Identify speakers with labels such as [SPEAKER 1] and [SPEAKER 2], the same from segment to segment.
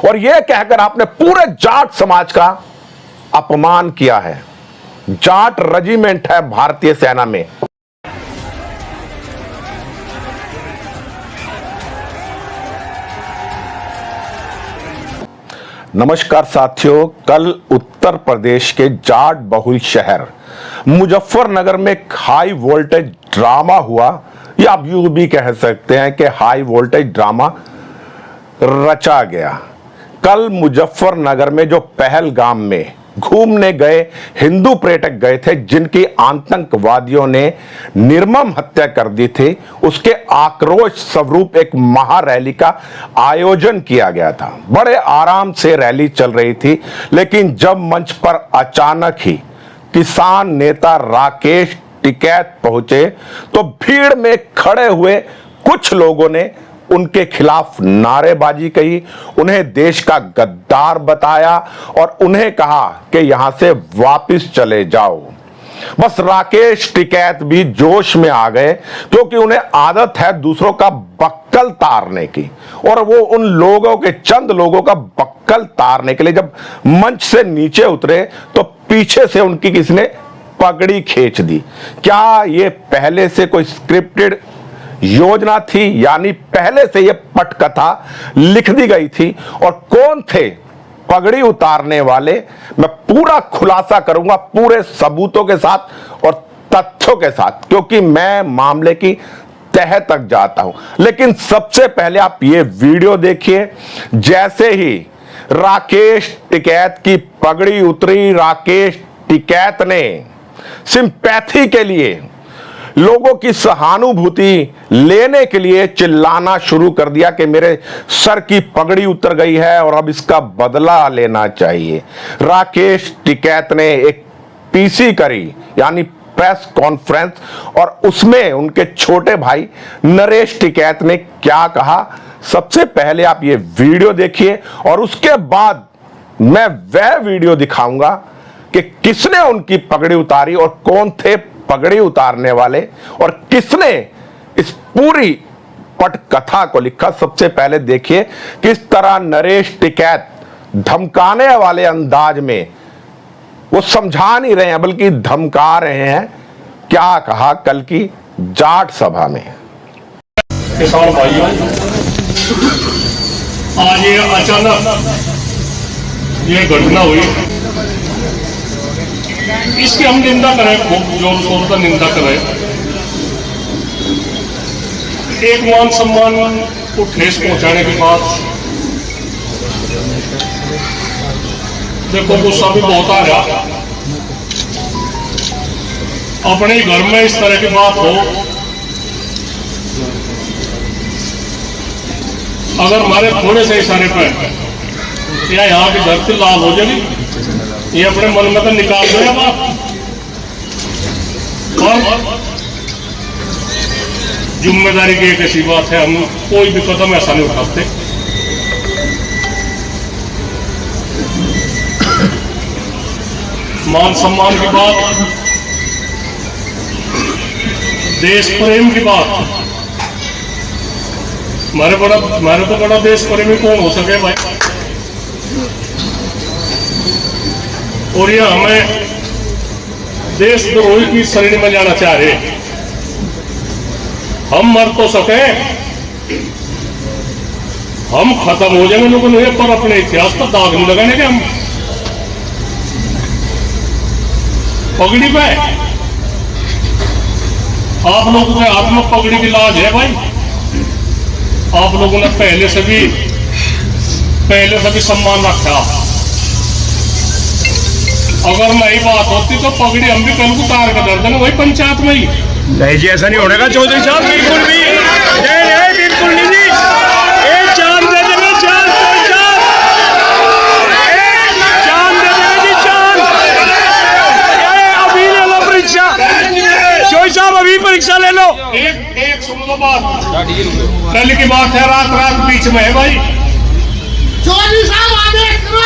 [SPEAKER 1] और यह कहकर आपने पूरे जाट समाज का अपमान किया है। जाट रेजिमेंट है भारतीय सेना में। नमस्कार साथियों, कल उत्तर प्रदेश के जाट बहुल शहर मुजफ्फरनगर में एक हाई वोल्टेज ड्रामा हुआ, या आप यूं भी कह सकते हैं कि हाई वोल्टेज ड्रामा रचा गया। कल मुजफ्फरनगर में जो पहलगाम में घूमने गए हिंदू पर्यटक गए थे, जिनकी आतंकवादियों ने निर्मम हत्या कर दी थी, उसके आक्रोश स्वरूप एक महारैली का आयोजन किया गया था। बड़े आराम से रैली चल रही थी, लेकिन जब मंच पर अचानक ही किसान नेता राकेश टिकैत पहुंचे तो भीड़ में खड़े हुए कुछ लोगों ने उनके खिलाफ नारेबाजी कही, उन्हें देश का गद्दार बताया और उन्हें कहा कि यहां से वापस चले जाओ। बस राकेश टिकैत भी जोश में आ गए, क्योंकि उन्हें आदत है दूसरों का बक्कल तारने की, और वो उन लोगों के चंद लोगों का बक्कल तारने के लिए जब मंच से नीचे उतरे तो पीछे से उनकी किसी ने पगड़ी खींच दी। क्या ये पहले से कोई स्क्रिप्टेड योजना थी, यानी पहले से यह पटकथा लिख दी गई थी? और कौन थे पगड़ी उतारने वाले, मैं पूरा खुलासा करूंगा पूरे सबूतों के साथ और तथ्यों के साथ, क्योंकि मैं मामले की तह तक जाता हूं। लेकिन सबसे पहले आप ये वीडियो देखिए। जैसे ही राकेश टिकैत की पगड़ी उतरी, राकेश टिकैत ने सिंपैथी के लिए, लोगों की सहानुभूति लेने के लिए चिल्लाना शुरू कर दिया कि मेरे सर की पगड़ी उतर गई है और अब इसका बदला लेना चाहिए। राकेश टिकैत ने एक पीसी करी, यानी प्रेस कॉन्फ्रेंस, और उसमें उनके छोटे भाई नरेश टिकैत ने क्या कहा, सबसे पहले आप ये वीडियो देखिए और उसके बाद मैं वह वीडियो दिखाऊंगा कि किसने उनकी पगड़ी उतारी और कौन थे पगड़ी उतारने वाले और किसने इस पूरी पटकथा को लिखा। सबसे पहले देखिए किस तरह नरेश टिकैत धमकाने वाले अंदाज में, वो समझा नहीं रहे हैं बल्कि धमका रहे हैं। क्या कहा कल की जाट सभा में?
[SPEAKER 2] किसान भाइयों, आज ये अचानक ये घटना हुई, इसकी हम निंदा करें, खूब जोर शोर से निंदा करें। एक मान सम्मान को ठेस पहुंचाने के बाद देखो गुस्सा भी बहुत आ रहा। अपने घर में इस तरह की बात हो, अगर हमारे थोड़े से इशारे पर या यहाँ की धरती लाल हो जाएगी, ये अपने मन में तो निकाल दो बात। और जिम्मेदारी की एक ऐसी बात है, हम कोई भी कदम ऐसा नहीं उठाते। मान सम्मान की बात, देश प्रेम की बात, हमारे तो बड़ा देश प्रेमी कौन हो सके भाई? और ये हमें देशद्रोही की श्रेणी में जाना चाह रहे। हम मर तो सके, हम खत्म हो जाएंगे लोगों ने, पर अपने इतिहास पर दाग नहीं लगाने के। हम पगड़ी पे आप लोगों के हाथ में पगड़ी की लाज है भाई। आप लोगों ने पहले से भी सम्मान रखा। अगर नई बात होती तो पगड़ी हम भी कल को उतार के दर्द वही पंचायत में ही।
[SPEAKER 3] नहीं जी, ऐसा नहीं होने का चौधरी साहब, बिल्कुल भी नहीं, बिल्कुल नहीं जी। एक चांद दे देंगे, चांद दे देंगे जी, चांद। अभी ले लो परीक्षा, चौधरी साहब अभी परीक्षा ले लो।
[SPEAKER 2] एक सुन लो बात, कल की बात है, रात बीच में है भाई।
[SPEAKER 4] चौधरी साहब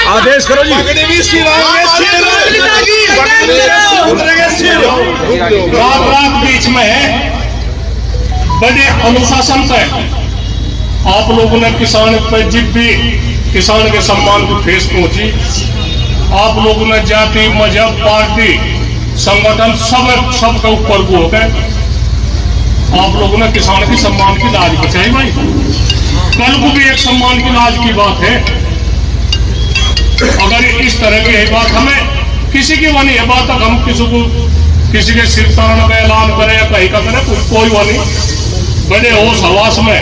[SPEAKER 3] आदेश करो जी।
[SPEAKER 2] रात बीच में है, बड़े अनुशासन से आप लोगों ने किसान पर जिब भी किसान के सम्मान को ठेस पहुंची। आप लोगों ने जाति, मजहब, पार्टी, संगठन सबके ऊपर को होकर आप लोगों ने किसान के सम्मान की लाज बचाई भाई। कल को भी एक सम्मान की लाज की बात है। अगर इस तरह की है बात, हमें किसी की वानी है बात, हम किसी के सिर तारण का ऐलान करें या कहीं का करें, कोई वानी बड़े होश हवास में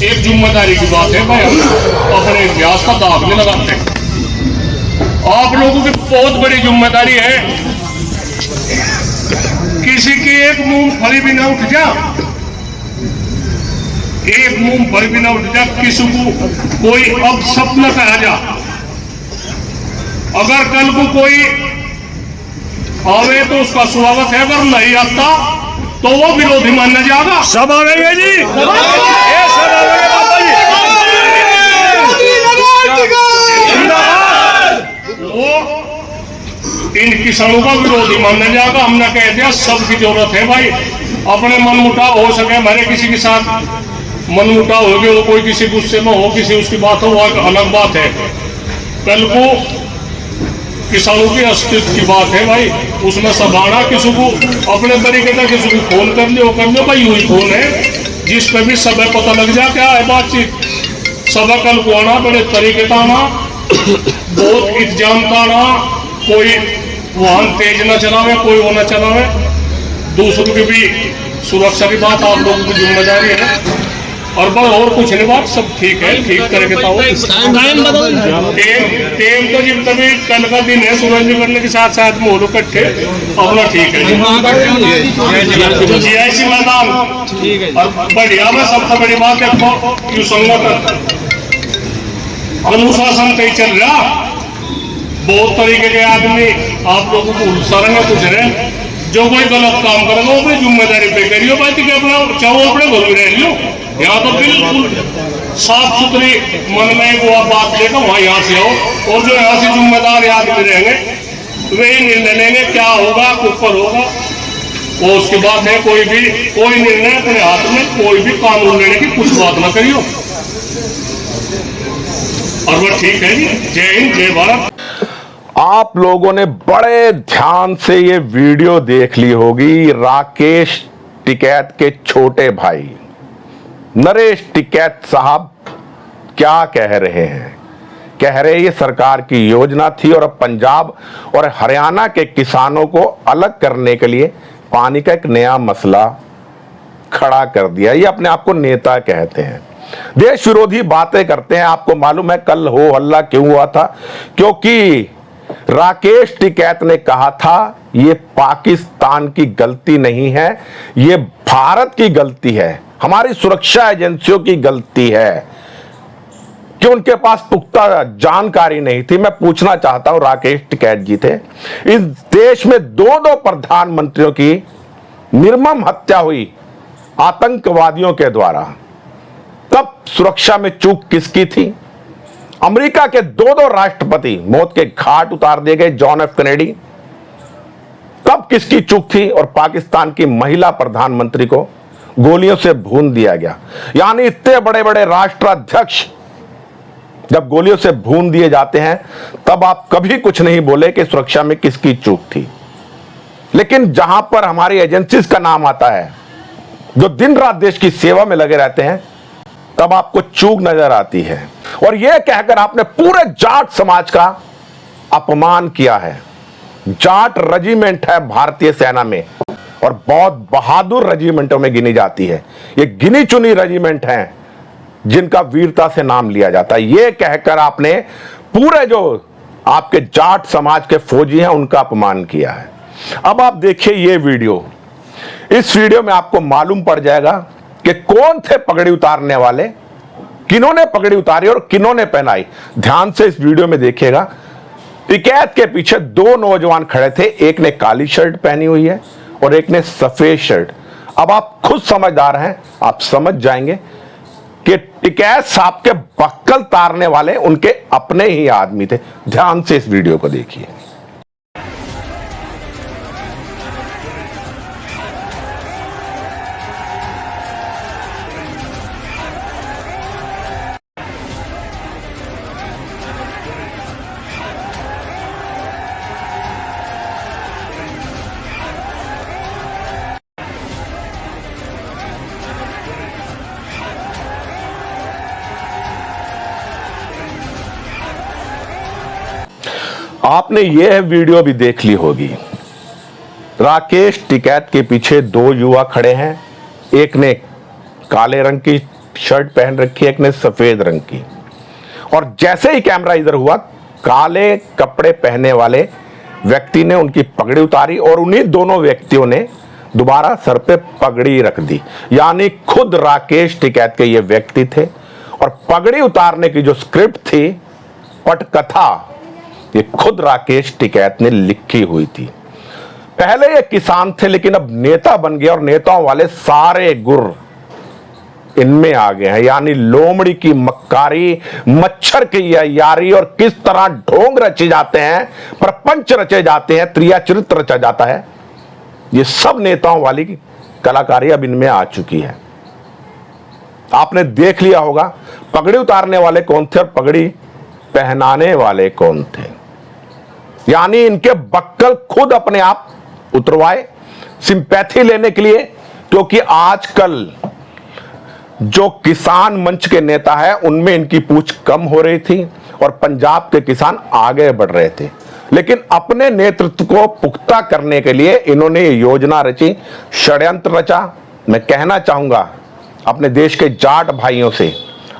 [SPEAKER 2] एक जिम्मेदारी की बात है भाई। हम अपने इतिहास का दाग नहीं लगाते। आप लोगों की बहुत बड़ी जिम्मेदारी है। किसी की एक मूंगफली भी ना उठ जा, एक मूंगफली भी ना उठ जा, किसी को कोई अब सपना कहा जा। अगर कल को कोई आवे तो उसका स्वागत है, अगर नहीं आता तो वो विरोधी माना जाएगा।
[SPEAKER 3] सब आवेंगे जी, ये सब आवेंगे बाबा जी।
[SPEAKER 2] वो इन किसानों का विरोधी माना जाएगा। हमने कह दिया सबकी जरूरत है भाई। अपने मनमुटाव हो सके, हमारे किसी के साथ मनमुटाव हो गया, वो कोई किसी गुस्से में हो, किसी उसकी बात हो, वो एक अलग बात है। कल को किसानों के अस्तित्व की बात है भाई, उसमें सबाना किसी को अपने तरीके का किसी को फोन कर लियो भाई, यू ही फोन है जिस पे भी सब पता लग जाए क्या है बातचीत। सब कल को आना बड़े तरीके का आना, बहुत इंतजाम का आना, कोई वाहन तेज न चलावे, कोई वो न चलावे। दूसरों की भी सुरक्षा की बात आप लोगों की जिम्मेदारी है। और बस और कुछ नहीं, बात सब ठीक है, ठीक करके तो टेम तो जब तभी कल का दिन है, सूरज निकलने के साथ साथ मोहल्लों इकट्ठे अपना ठीक है जी मैदान। और बढ़िया में सबसे बड़ी बात है क्यों संगठन अनुशासन कहीं चल रहा। बहुत तरीके के आदमी आप लोगों को सरंग कुछ रहे, जो कोई गलत काम करेगा वो अपनी जिम्मेदारी पे करियो बात कि अपना चाहो अपने घर में रह लियो। यहाँ तो बिल्कुल साफ सुथरी मन में वो आप बात लेकर वहां यहाँ से आओ, और जो यहाँ से जिम्मेदार आदमी रहेंगे वे ही निर्णय लेंगे क्या होगा, ऊपर होगा। और उसके बाद है कोई निर्णय अपने हाथ में, कोई भी कानून लेने की कुछ बात ना करियो। और वो ठीक है जी। जय हिंद, जय भारत।
[SPEAKER 1] आप लोगों ने बड़े ध्यान से ये वीडियो देख ली होगी। राकेश टिकैत के छोटे भाई नरेश टिकैत साहब क्या कह रहे हैं? कह रहे ये सरकार की योजना थी और अब पंजाब और हरियाणा के किसानों को अलग करने के लिए पानी का एक नया मसला खड़ा कर दिया। ये अपने आप को नेता कहते हैं, देश विरोधी बातें करते हैं। आपको मालूम है कल हो हल्ला क्यों हुआ था? क्योंकि राकेश टिकैत ने कहा था ये पाकिस्तान की गलती नहीं है, ये भारत की गलती है, हमारी सुरक्षा एजेंसियों की गलती है कि उनके पास पुख्ता जानकारी नहीं थी। मैं पूछना चाहता हूं, राकेश टिकैत जी थे, इस देश में दो प्रधानमंत्रियों की निर्मम हत्या हुई आतंकवादियों के द्वारा, तब सुरक्षा में चूक किसकी थी? अमेरिका के दो राष्ट्रपति मौत के घाट उतार दिए गए, जॉन एफ कैनेडी, तब किसकी चूक थी? और पाकिस्तान की महिला प्रधानमंत्री को गोलियों से भून दिया गया। यानी इतने बड़े बड़े राष्ट्राध्यक्ष जब गोलियों से भून दिए जाते हैं तब आप कभी कुछ नहीं बोले कि सुरक्षा में किसकी चूक थी। लेकिन जहां पर हमारी एजेंसीज का नाम आता है, जो दिन रात देश की सेवा में लगे रहते हैं, तब आपको चूक नजर आती है। और यह कहकर आपने पूरे जाट समाज का अपमान किया है। जाट रेजिमेंट है भारतीय सेना में और बहुत बहादुर रेजिमेंटों में गिनी जाती है। ये गिनी चुनी रेजिमेंट हैं जिनका वीरता से नाम लिया जाता है। यह कहकर आपने पूरे जो आपके जाट समाज के फौजी हैं उनका अपमान किया है। अब आप देखिए ये वीडियो। इस वीडियो में आपको मालूम पड़ जाएगा कि कौन थे पगड़ी उतारने वाले, किन्होंने पगड़ी उतारी और किन्होंने पहनाई। ध्यान से इस वीडियो में देखिएगा। टिकैत के पीछे दो नौजवान खड़े थे, एक ने काली शर्ट पहनी हुई है और एक ने सफेद शर्ट। अब आप खुद समझदार हैं, आप समझ जाएंगे कि टिकैत साहब के बक्कल तारने वाले उनके अपने ही आदमी थे। ध्यान से इस वीडियो को देखिए। आपने यह वीडियो भी देख ली होगी। राकेश टिकैत के पीछे दो युवा खड़े हैं, एक ने काले रंग की शर्ट पहन रखी है, एक ने सफेद रंग की। और जैसे ही कैमरा इधर हुआ, काले कपड़े पहने वाले व्यक्ति ने उनकी पगड़ी उतारी और उन्हीं दोनों व्यक्तियों ने दोबारा सर पे पगड़ी रख दी। यानी खुद राकेश टिकैत के ये व्यक्ति थे और पगड़ी उतारने की जो स्क्रिप्ट थी, पटकथा, ये खुद राकेश टिकैत ने लिखी हुई थी। पहले ये किसान थे लेकिन अब नेता बन गए और नेताओं वाले सारे गुर इनमें आ गए हैं। यानी लोमड़ी की मक्कारी, मच्छर की यारी और किस तरह ढोंग रचे जाते हैं, प्रपंच रचे जाते हैं, त्रिया चरित्र रचा जाता है, ये सब नेताओं वाली कलाकारी अब इनमें आ चुकी है। आपने देख लिया होगा पगड़ी उतारने वाले कौन थे और पगड़ी पहनाने वाले कौन थे। यानी इनके बक्कल खुद अपने आप उतरवाए सिंपैथी लेने के लिए, क्योंकि आजकल जो किसान मंच के नेता है उनमें इनकी पूछ कम हो रही थी और पंजाब के किसान आगे बढ़ रहे थे। लेकिन अपने नेतृत्व को पुख्ता करने के लिए इन्होंने ये योजना रची, षड्यंत्र रचा। मैं कहना चाहूंगा अपने देश के जाट भाइयों से,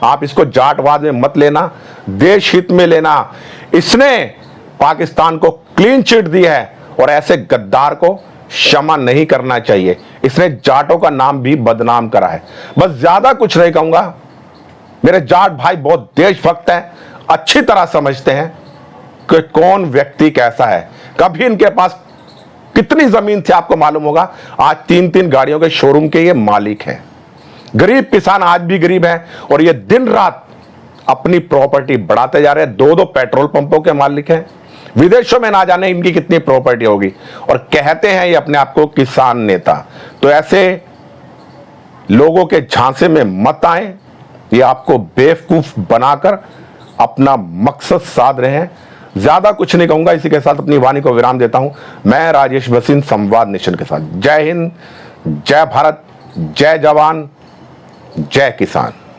[SPEAKER 1] आप इसको जाटवाद में मत लेना, देश हित में लेना। इसने पाकिस्तान को क्लीन चिट दी है और ऐसे गद्दार को क्षमा नहीं करना चाहिए। इसने जाटों का नाम भी बदनाम करा है। बस ज्यादा कुछ नहीं कहूंगा। मेरे जाट भाई बहुत देशभक्त हैं, अच्छी तरह समझते हैं कि कौन व्यक्ति कैसा है। कभी इनके पास कितनी जमीन थी आपको मालूम होगा। आज 3-3 गाड़ियों के शोरूम के ये मालिक हैं। गरीब किसान आज भी गरीब है और ये दिन रात अपनी प्रॉपर्टी बढ़ाते जा रहे हैं। 2-2 पेट्रोल पंपों के मालिक हैं। विदेशों में ना जाने इनकी कितनी प्रॉपर्टी होगी और कहते हैं ये अपने आप को किसान नेता। तो ऐसे लोगों के झांसे में मत आए, ये आपको बेवकूफ बनाकर अपना मकसद साध रहे हैं। ज्यादा कुछ नहीं कहूंगा, इसी के साथ अपनी वाणी को विराम देता हूं। मैं राजेश भसीन, संवाद नेशन के साथ। जय हिंद, जय भारत, जय जवान, जय किसान।